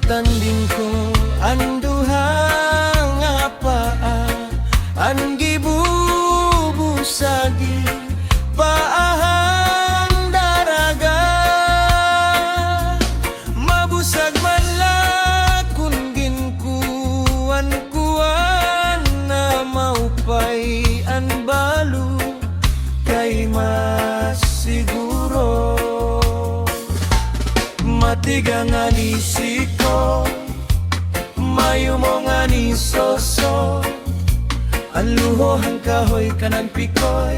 tanding ko ang duha nga paa, ang gibubusagi paahang daraga. Mabusag man lakon ginkuan-kuan na maupay ang balo kay mas siguro. Matiga nga ni siko, mayo mo nga ni soso, aluhohan kahoy kanang pikoy,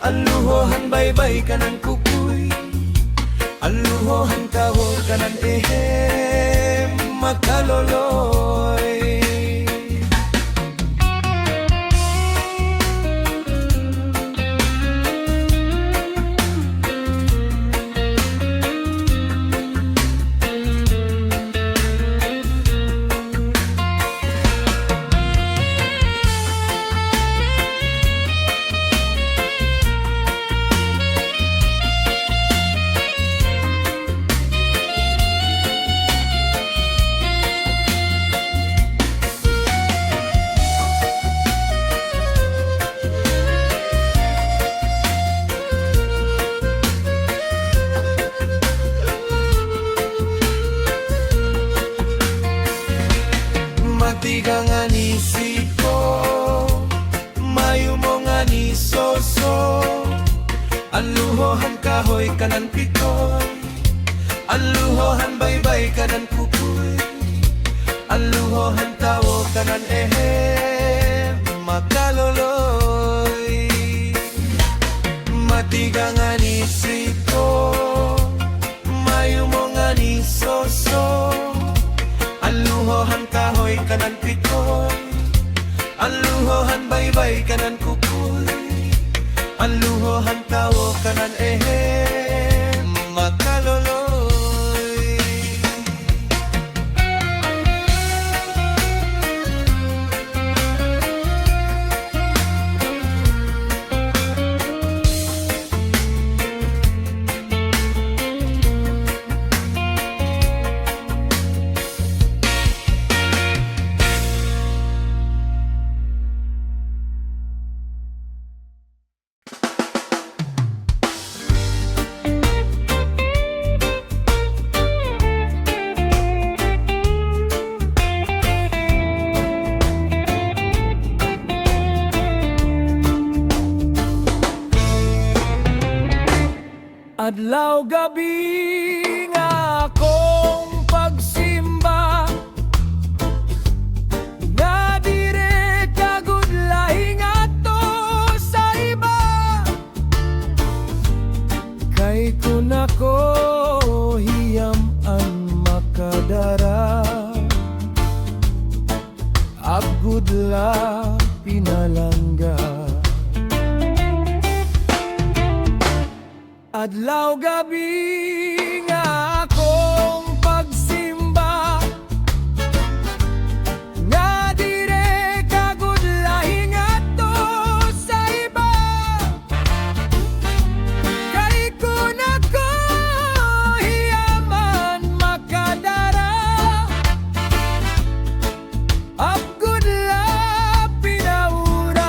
aluhohan baybay kanang kukuy, aluhohan kahoy kanang ehem makaloloy. Matiga nga ni siko, mayo mo nga ni soso, aluhohan kahoy kanan pikoy, aluhohan baybay kanan kukuy, aluhohan tawo kanan ehem makaloloy. Matiga nga ni siko, mayo mo nga ni soso, aluhohan kahoy kanan pikoy, aluhohan baybay kanan kukuy, aluhohan tawo kanan ehem makaloloy. Adlaw gabi nga akong pagsimba, nga dire kagud lahing ato sa iba, kay kun ako hiyam ang makadara, abgud la pinalangga. Adlaw gabi nga akong pagsimba, nga dire kagud lahing ato sa iba, kay kun ako hiyaman makadara, abgud la pinaura.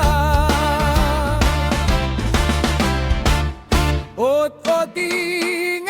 Ot-oting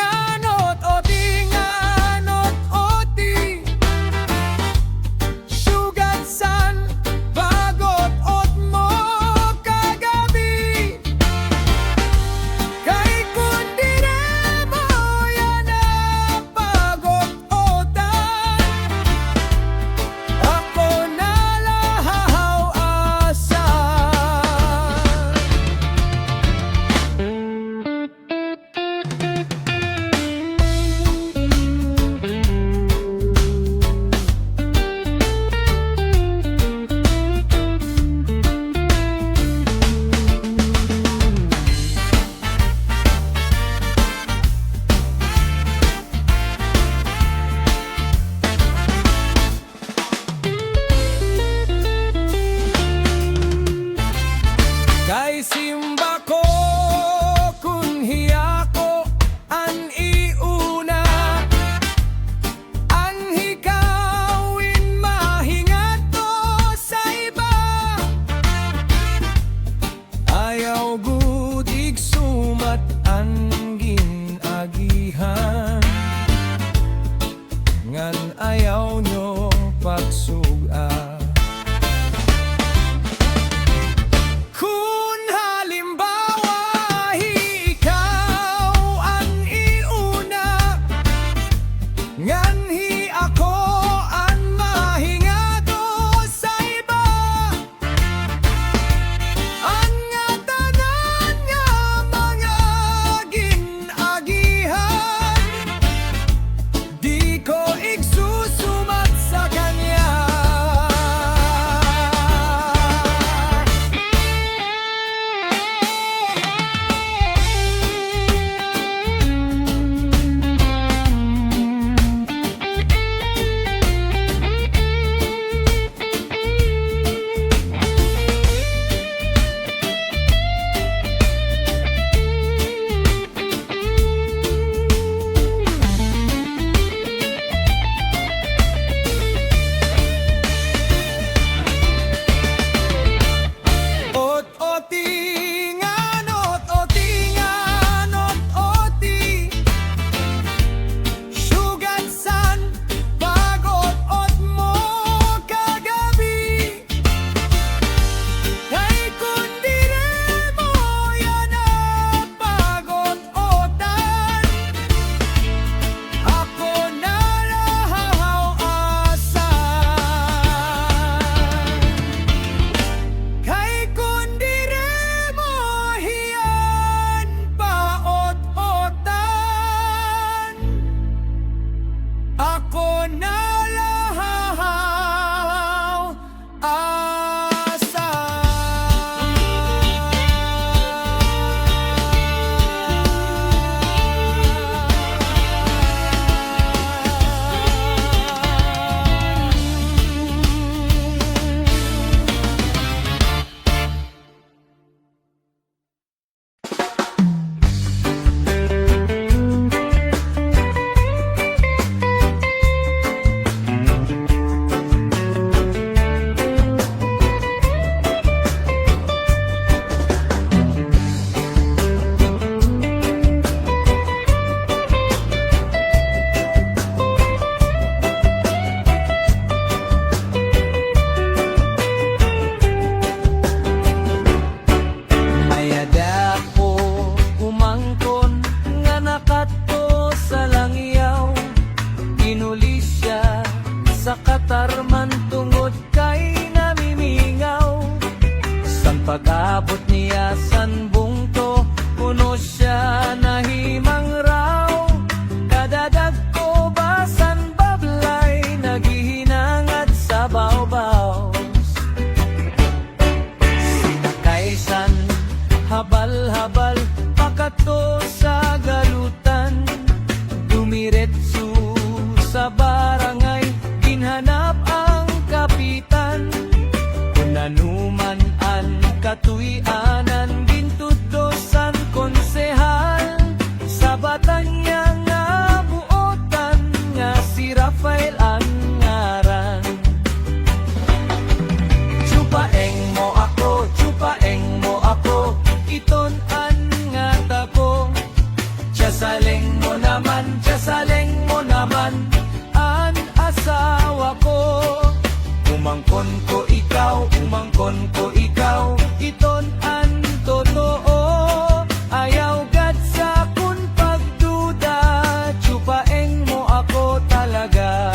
Nganhi ako ang mahingado sa iba. Ang nga tanan nga mga ginagihan, di ko igsusumat sa kanya. Ako nalahaw asa. Sa katarman tungod kay namimingaw. Sang pag-abot niya san bungto, puno siya nahimang raw. Kadadag ko basan bablay, naghihinangat sa bawbaw. Sinakaysan, habal-habal, pakato sa galutan. Dumiretso sa barangay, hanap ang kapitan. Kung nanuman ang katuyanan, gintudosan konsehal. Sa batang niya nga buotan, nga si Rafael ang ngaran. Chupaeng mo ako, iton-an nga tako. Tiyasaleng mo naman, an asawa ko. Umangkon ko ikaw, iton ang totoo. Ayaw gad sa kun pagduda, chupaeng mo ako talaga.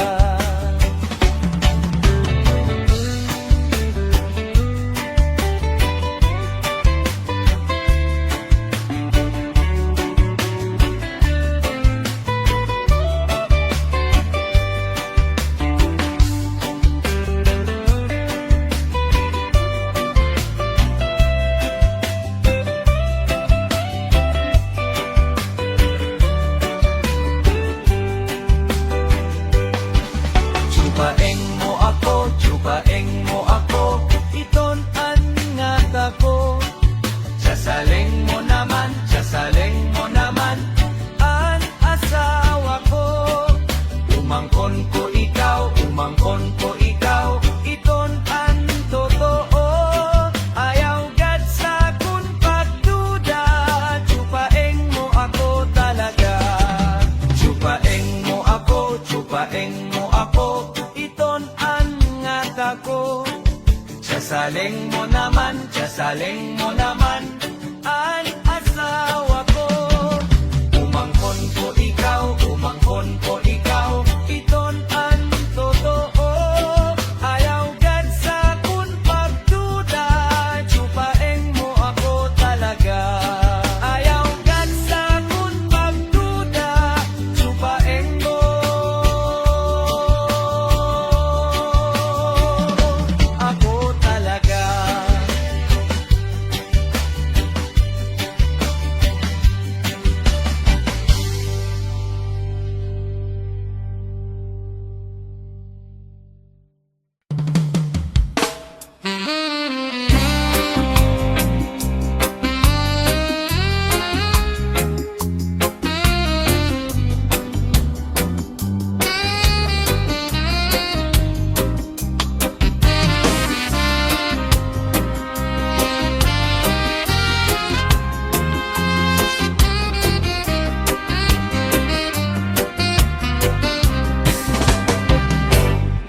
Chupaeng mo ako, iton-an nga tako. Tiyasaleng mo naman, an asawa ko. Umangkon ko ikaw, iton-an totoo. Ayaw gad sa kun pagduda, chupaeng mo ako talaga. Chupaeng mo ako, iton-an ako. Tiyasaleng mo naman, ang asawa ko. Umangkon ko ikaw,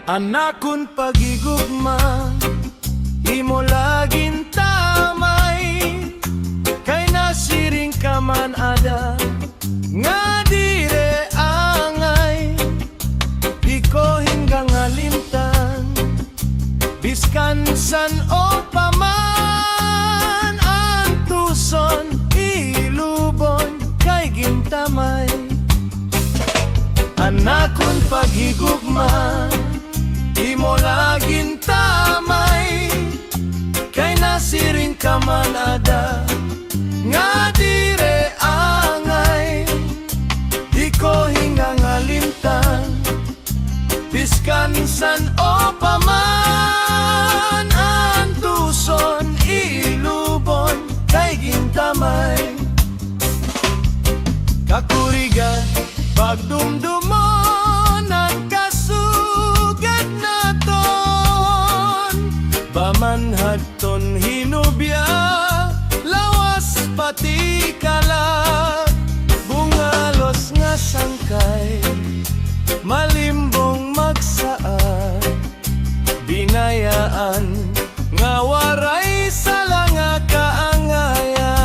Anakon pagigugma, imo laging tamay, kay nasiring ka man ada, nga dire angay, di ko hinggang alimtan, biskan san o paman, ang tuson ilubon, kay gintamay. Anakon paghigugma, imo laging tamay, kay nasiring ka man ada, nga dire angay, di ko hingang alimtan, biskan san o paman, ang tuson ilubon, kay gintamay. Kakurigan pagdumdumon ang kasugad naton, bamanhaton hinubya, lawas pati kalag, bungalos nga sangkay, malimbong magsaad, binayaan nga waray sala nga kaangayan.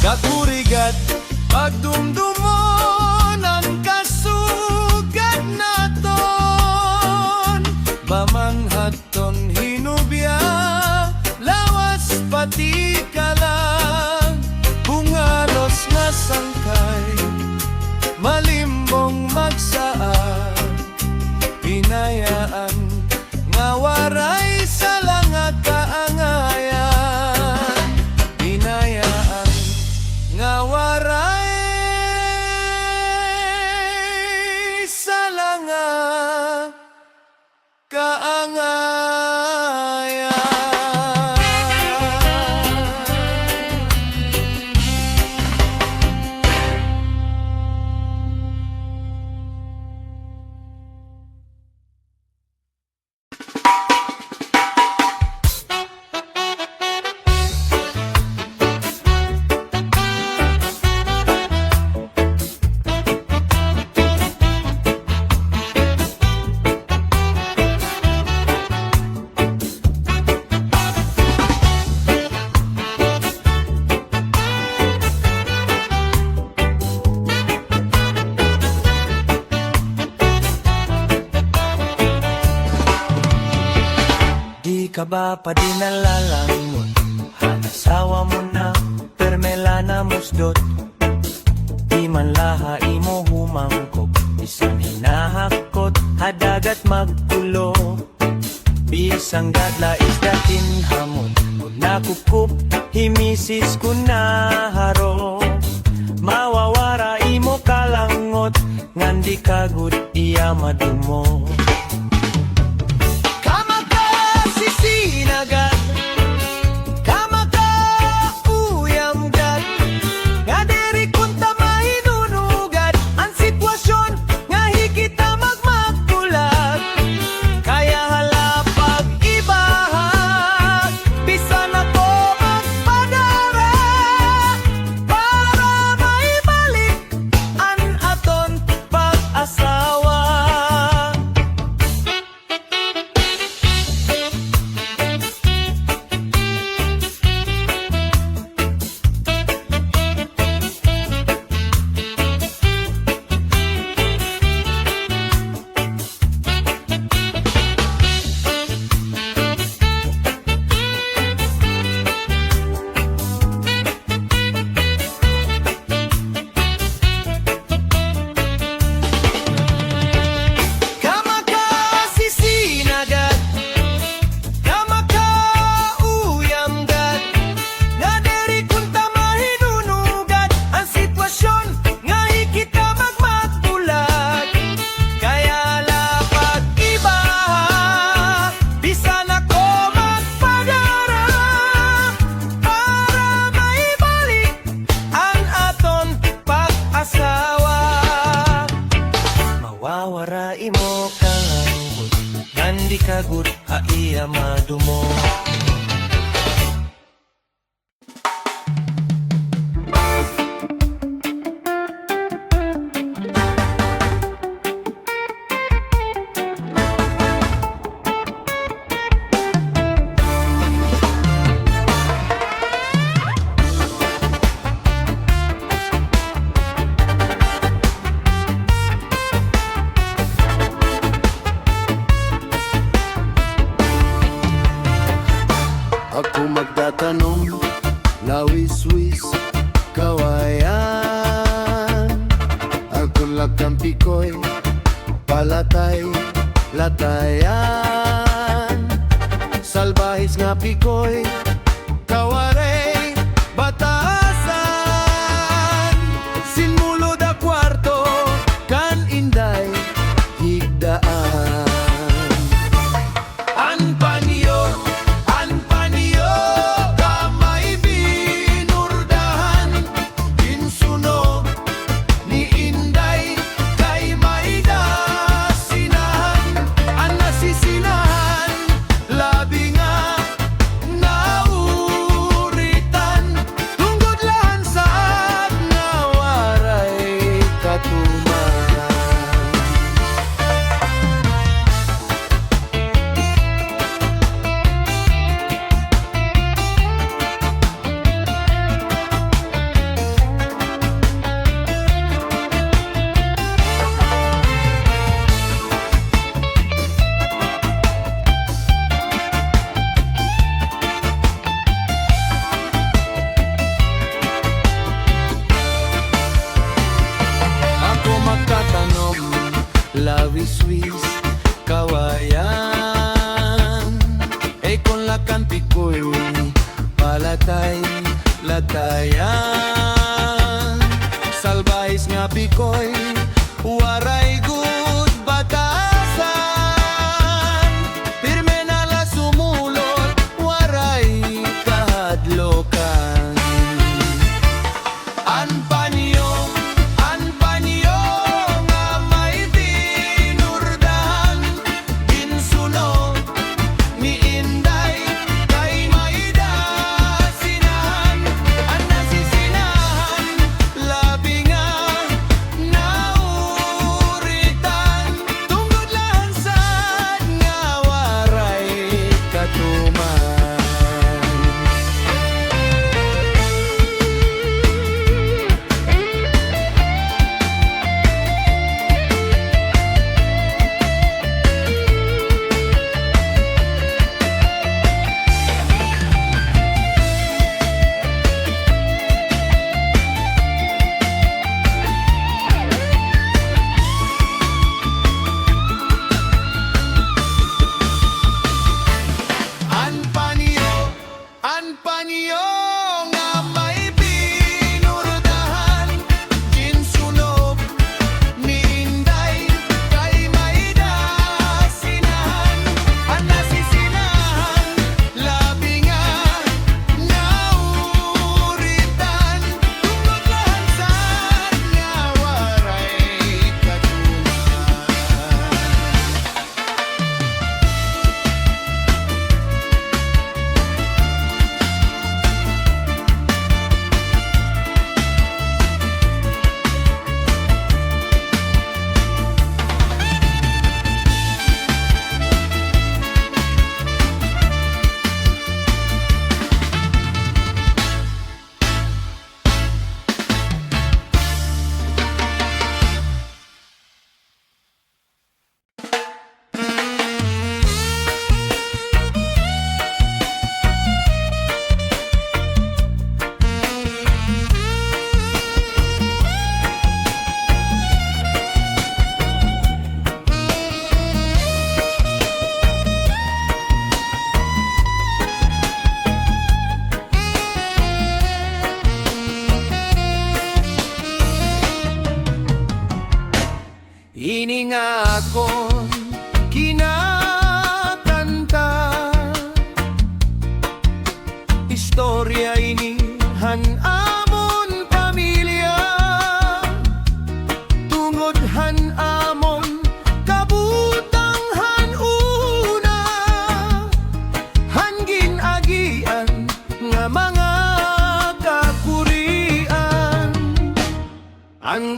Kakurigat pagdumdumon ang kasugad naton, bamanhaton hinubya, lawas pati kalang, bungalos nga sangkay, malimbong magsaad, pinayaan nga waray sala nga kaangayan, pinayaan nga waray sala nga kaangayan. Di ka ba pa di nalalangon? Hanasawa mo na, permela na musdot. Di man laha imo humangkok, bisan hinahakot, hadagat magkulo. Bisang gadla isdatin hamon, kung nakukup, himisis ko na haro. Mawawara imo kalangot, ngandi kagud iya madumo. Sinagat, kama ka uyamgat, nga diri kunta mahinunugat, ang sitwasyon nga higita magmagkulag, kaya halapag ibahag, bisan ako magpadara, para maibalik an aton pag-asawa. Andi kagut aiya madumo. Ako magtatanong, lawis-wis, kawayan. Ako lakang pikoy, palatay, latayan. Salbahis nga pikoy, kawaray, batasan. Sinmulod a kwarto, kan inday, higdaan. An panyo, kamay binurdahan, ginsunog ni Inday, kay may dasinahan. Ang nasisinahan, labi nga nauritan, tungkod lahan sa nga waray katumaran. Ako magtatanong, lawis-wis, kawayan. Kung lakan pikoy, palatay, latayan. Salbahis nga pikoy, waray good batasan. Pirme na la sumulot, waray kahadlokan. An panyo nga may binurdahan, ginsunog ni Inday, kay may dasinahan. Ang nasisinahan, labi nga nauritan,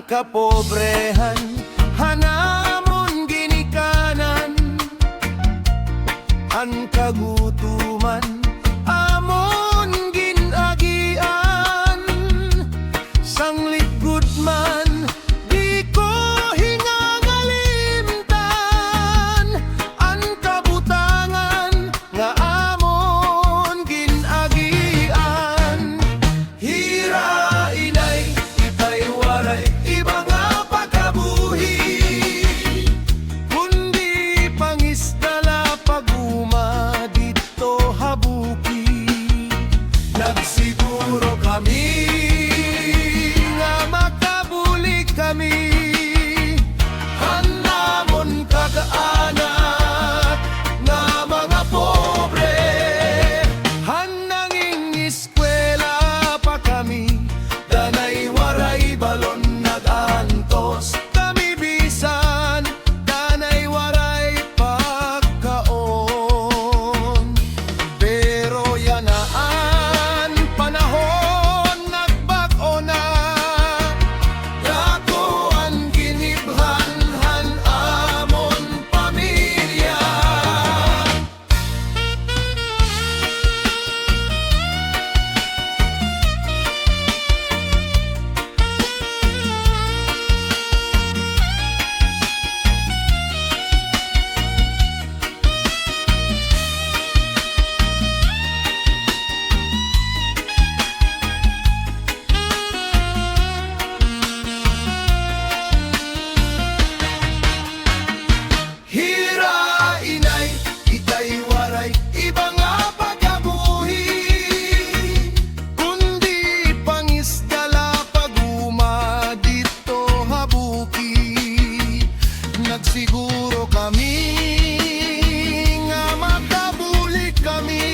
kapobrehan hanamon ginikanan an kagutuman amon ginagian sanglit gudman di ko hingangalimtan an kabutangan nga amon ginagian hira inay itay waray iba nga pagkabuhi kundi pangisdala paguma dito habuki nagsiguro kami nga makabulig kami hanamon kagaanak nga mga pobre hananging eskwela pa kami danay waray balon nagantos kami bisan danay waray pagkaon pero yanaan panahon nagbag-o na dako ang ginibhan amon pamilya hira inay itay waray iba nga pagkabuhi kundi pangisdala paguma dito habuki nagsiguro kami nga makabulig kami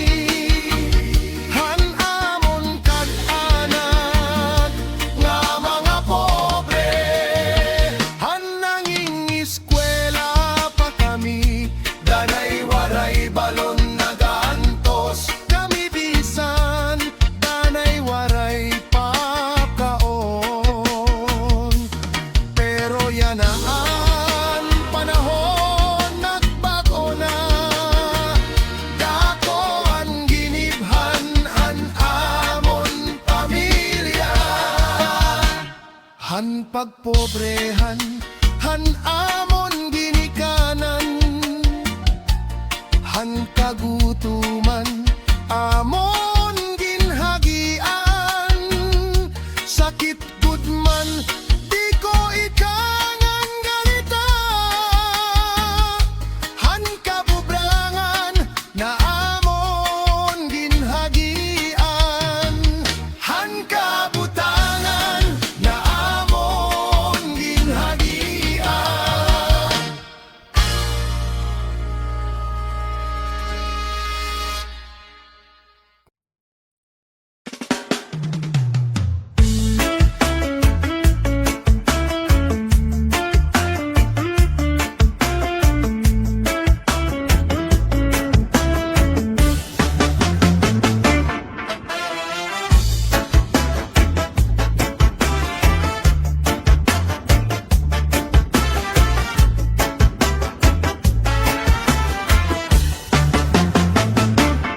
hanamon kag-anak nga mga pobre hananging eskwela pa kami danay waray balon nagantos kami bisan danay waray pagkaon pero yanaan panahon nagbag-o na dako ang ginibhan amon pamilya han pagpobrehan han amon ginikanan han kagutuman amon ginhagian sakit gudman di ko ikangan galita han kabubrangan na amon ginhagian han kabutangan na amon ginhagian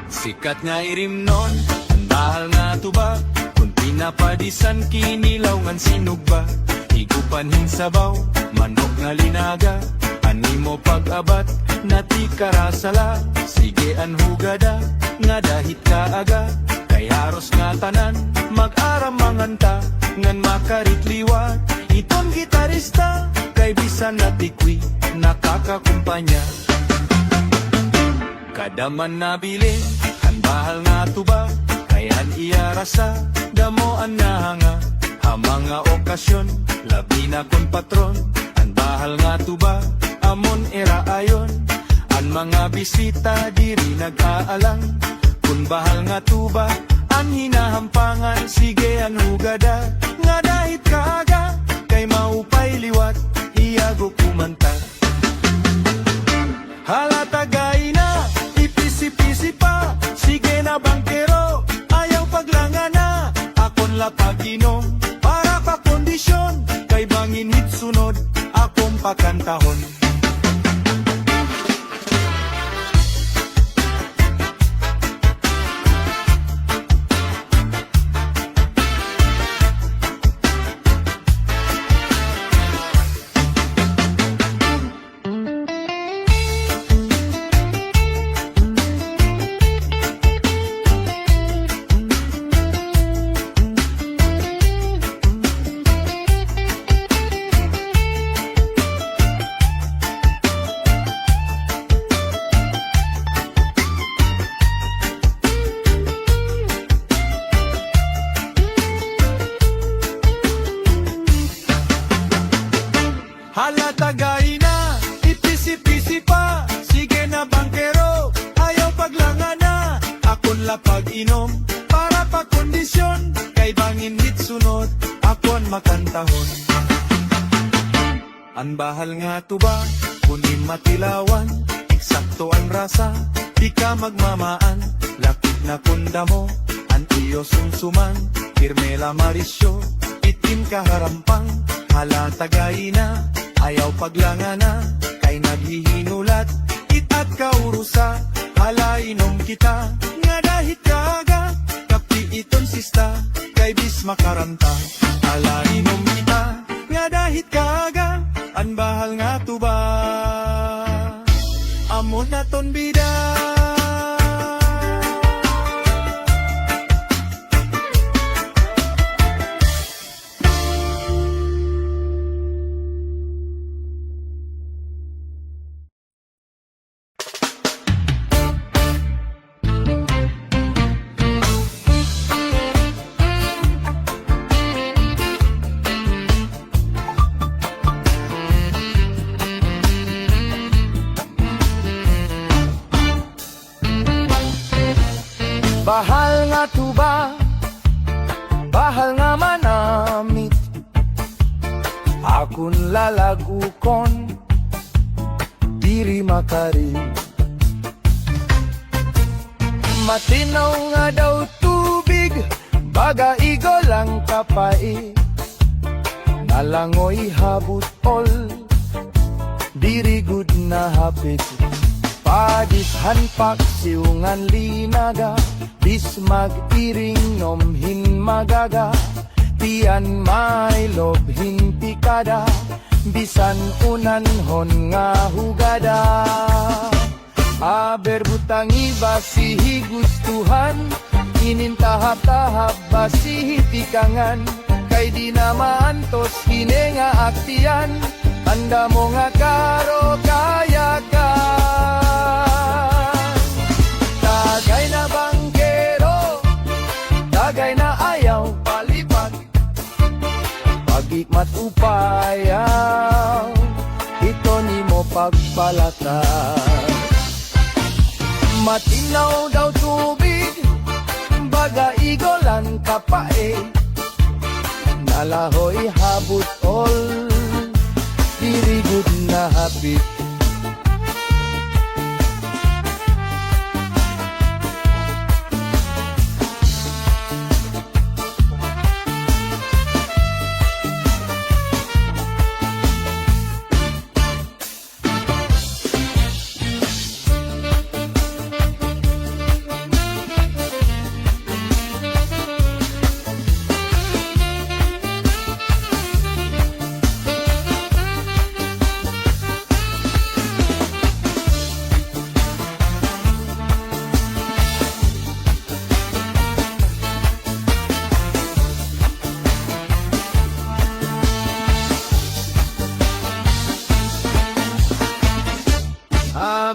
sikat nga irimnon ang bahal nga tuba kung pinapadisan kinilaw ngan sinugba higupan sabaw manok nga linaga animo pag-abat nati karasala sige an hugada nga dahit kaaga kay haros nga tanan mag-aram manganta ngan makaritliwat iton gitarista kay bisan natikwi nakakakumpanya kadaman nabili han bahal nga tuba kayan iya rasa damo an nahanga ha mga okasyon labi na kon patron an bahal nga tuba amon era ayon an mga bisita diri nag-aalang kun bahal nga tuba an hinahampangan sige an hugada nga dahit kaaga kay maupay liwat iyago kumanta halata gay na ipisi-pisi pa sige na bangkero ayaw paglanga na akon la paginom para pa kondisyon kay bangi pakantahon. Hala tagay na, ipisi-pisi pa. Sige na bangkero, ayaw paglanga na. Akon la pag-inom, para pagkondisyon. Kay bangin hit sunod, akon makantahon. An bahal nga tuba, kunin matilawan. Eksakto ang rasa, di ka magmamaan. Lakit na kunda mo, an iyo sumsuman. Kirmela marisyo, itim kaharampang. Hala tagay na, ayaw paglanga na, kay naghihinulat, itat kaurusa, hala inom kita, nga dahit kaaga, kapti iton sista, kay bis makaranta, hala inom kita, nga dahit kaaga, an bahal nga tuba, amon na ton bida. Bahal nga tuba, bahal nga manamit. Akon lalagukon, diri makari. Matinaw nga daw tubig, baga igo lang kapait. Nalangoy habut all, diri good na hapit. Padishan paksiungan linaga, bis mag-iring nomhin magaga, tiyan may lobhin pikada, bisan unanhon nga hugada. Aber butang iba sihi gustuhan, inintahap-tahap basihi pikangan, kay di na maantos hine nga aktiyan, anda mo nga karo kaya ka. Tagay na bangkero, tagay na ayaw palipag, pagikmat upayaw, ito ni mo pagpalatag. Matinaw daw tubig, baga igolan kapae, nalahoy habut all, dirigud na hapit.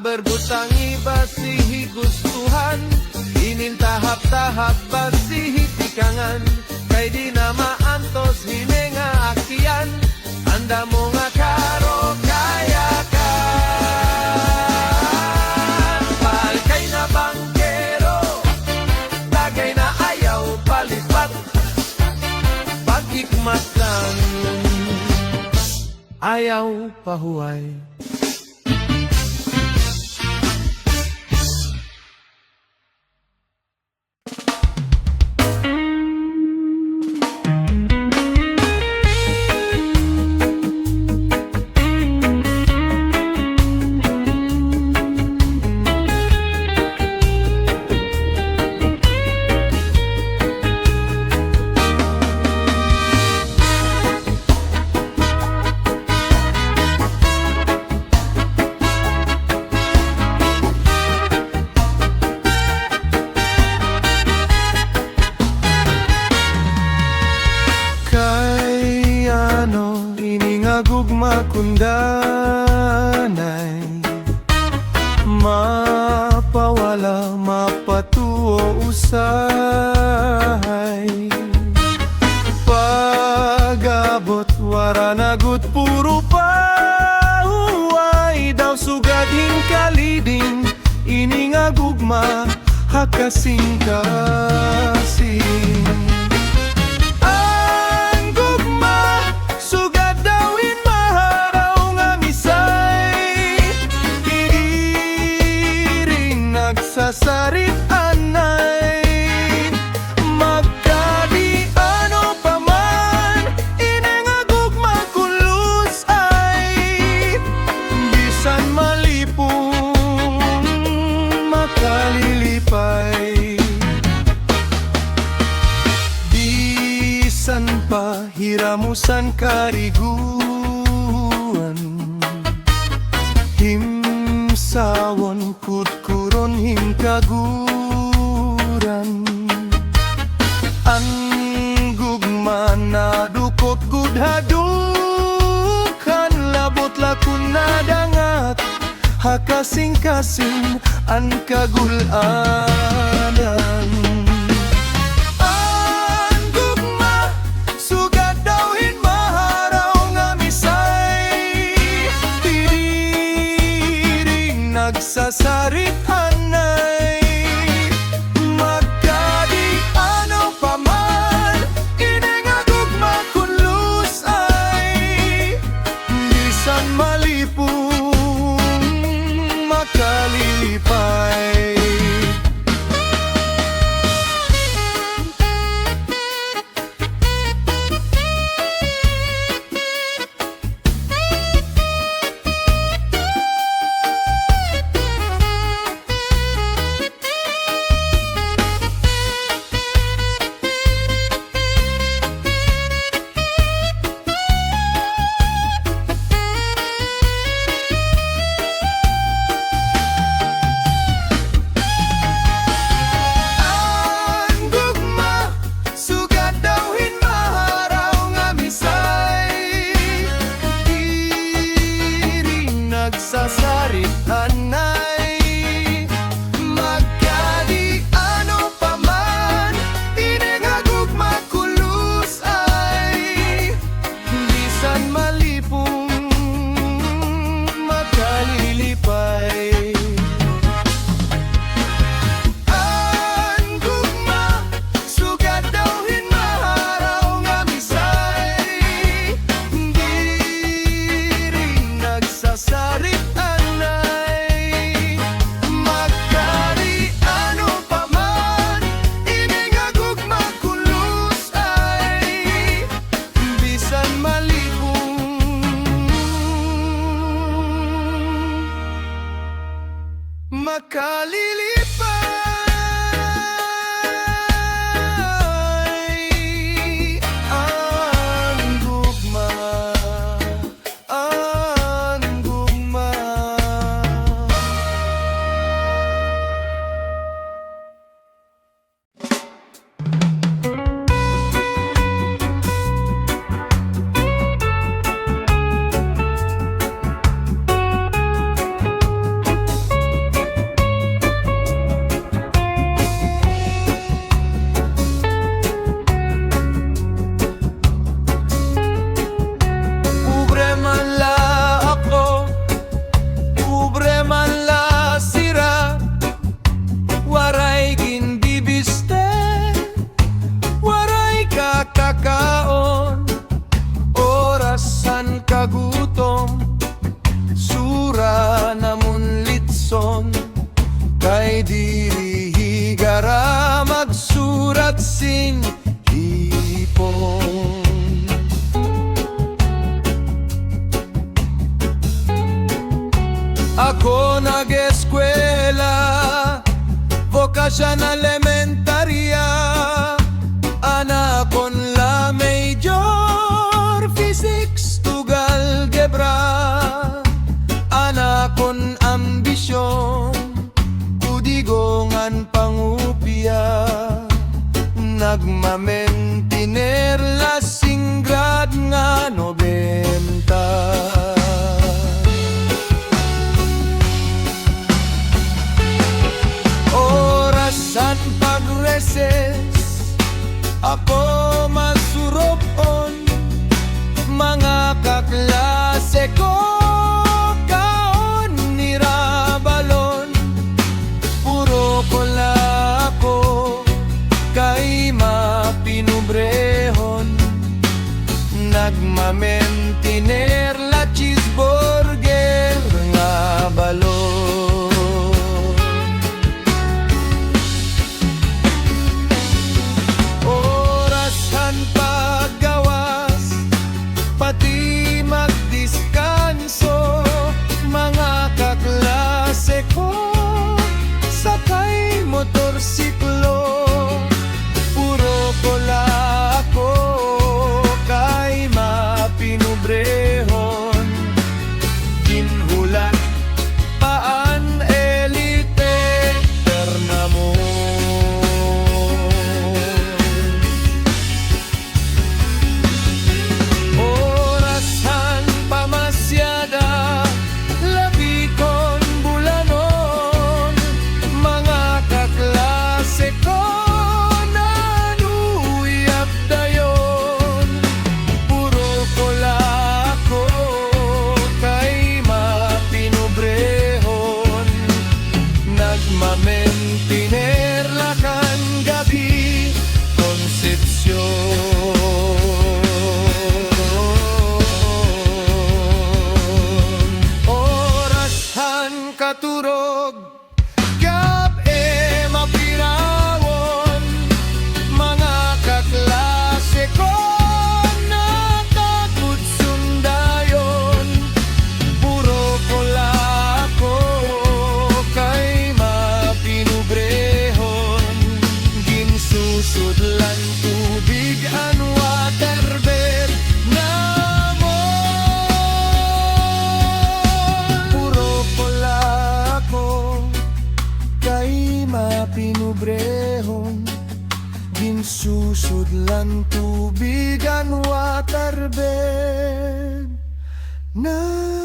Berbutang iba sihi gustuhan, inintahap-tahap basihi tikangan, kay di na maantos hine nga aktiyan, anda mo nga karo kaya ka. Mahal kay na bangkero, tagay na ayaw palipat, pag-ikmat lang, ayaw pahuway. sundanay, mapawala, mapatuo usahay. Pagabot waranagot puro pahuway, daw sugadhin kalidin, iningagugma hakasing-kasing. Ang gugma sugad dawin maharaw nga misay, iring nagsasarit anay. Magkadi ano pa man, inengagugma kulos ay, bisan malipong makalilipay. Bisan pa hiramusan kariguan, himsawon kutkuron himkaguran. Ang gugma na dukot gudhadukan, labot lakon na dangat hakasing-kasing ang kagulanan. Ang gugma sugad dawhin maharaw nga misay, tiriring nagsasarit anay. Magkadi ano pa man, inengagugma kulos ay, bisan malipong makalilipay. Ang gugma sugad dawhin maharaw nga misay, iring nagsasarit anay. Magkadi ano pa man, inengagugma kulos ay, bisan malipong makalilipay. Ang gugma sugad dawhin maharaw nga misay, iring nagsasarit anay. Magkadi ano pa man, inengagugma kulos ay, bisan malipong makalilipay. Ang gugma, ang gugma. Ubre man la ako, ubre man la sira, waray ginbibiste, waray kakakaon, orasan kagutom, sura namun litson, kay diri higara magsurat sin hipon. Ako nag-eskwela, vocational elementarya, anakon la major, physics tugal gebra, anakon ambisyon, kudigongan pangupya, nagmamen tiner lasing grad nga 90. beses ako masuropon, mga kaklase ko kaon nirabalon, puro kola ko kay mapinubrehon, nagmamentiner la cheeseburger nga balon. Orasan paggawas, pati magdiskanso, mga kaklase ko sakay motorsiklo, puro kola ko kay mapinubrehon, ginhulat paan elite ternamon. Orasan pamasyada, labi kon bulanon, mga kaklase ko nanuyap dayon, puro kola ko kay mapinubrehon, nagmamentiner lakan gabi Konsepsyon. Orasan katurog, gab mapirawon, mga kaklase ko nakakutsundayon, puro kola ko kay mapinubrehon, ginsusudlan tubig an waterbed namon, puro kola ko kay mapinubrehon, ginsusudlan tubig an waterbed namon.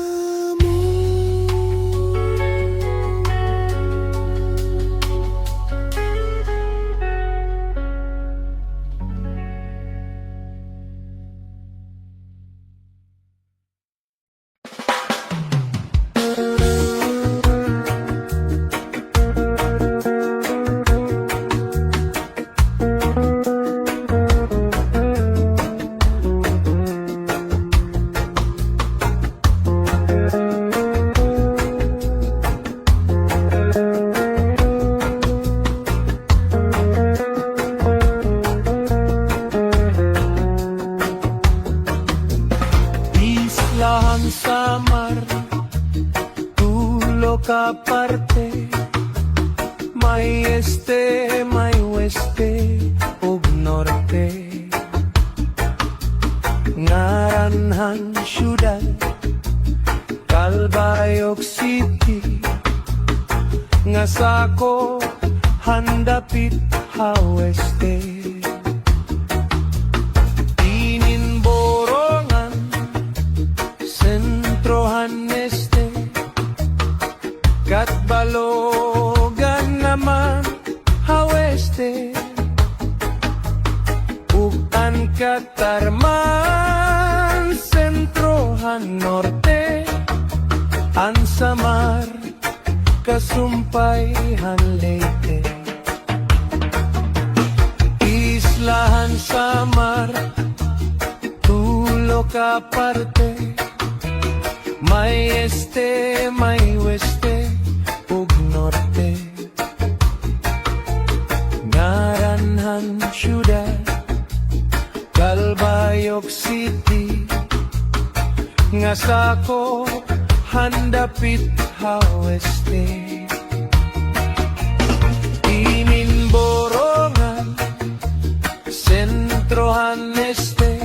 Islahan samar, tulo ka parte, may este, may weste, ug norte. Ngaranhan syudad, Calbayog City, nga sako handapit haweste. Borongan, sentrohan este, kat balogan naman haweste, ugan katarman, sentrohan norte, ansamar, kasumpayhan leyte. Islahan samar, tulo ka parte, may este, may weste, ug norte. Ngaranhan syudad, Calbayog City, nga sako handapit haweste. Borongan, sentrohan este,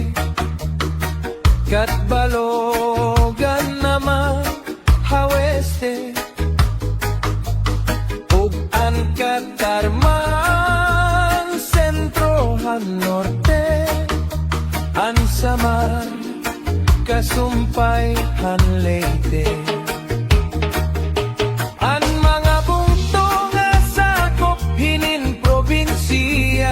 kat balogan naman haweste, ug an katarman, sentrohan norte, an samar, kasumpayhan leyte. An mga bungto nga sakop hinin probinsya,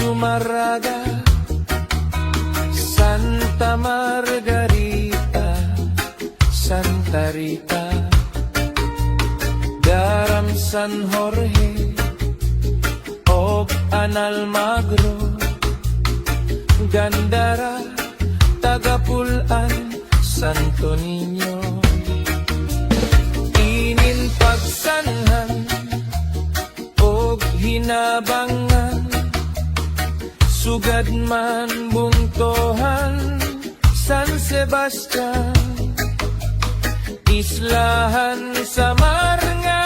Zumaraga, Santa Margarita, Santa Rita, Daram San Jorge, og Analmagro, Gandara, Tagapulan, Santo Niño. Inin pagsanhan, og hinabangan, sugad man bungtohan, San Sebastian, islahan sa mar nga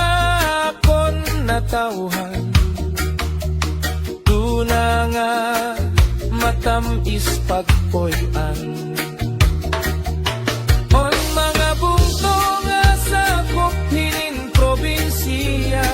akon natauhan, tuna nga matamis pagpoy-an. On mga bungto nga sakop hinin probinsiya,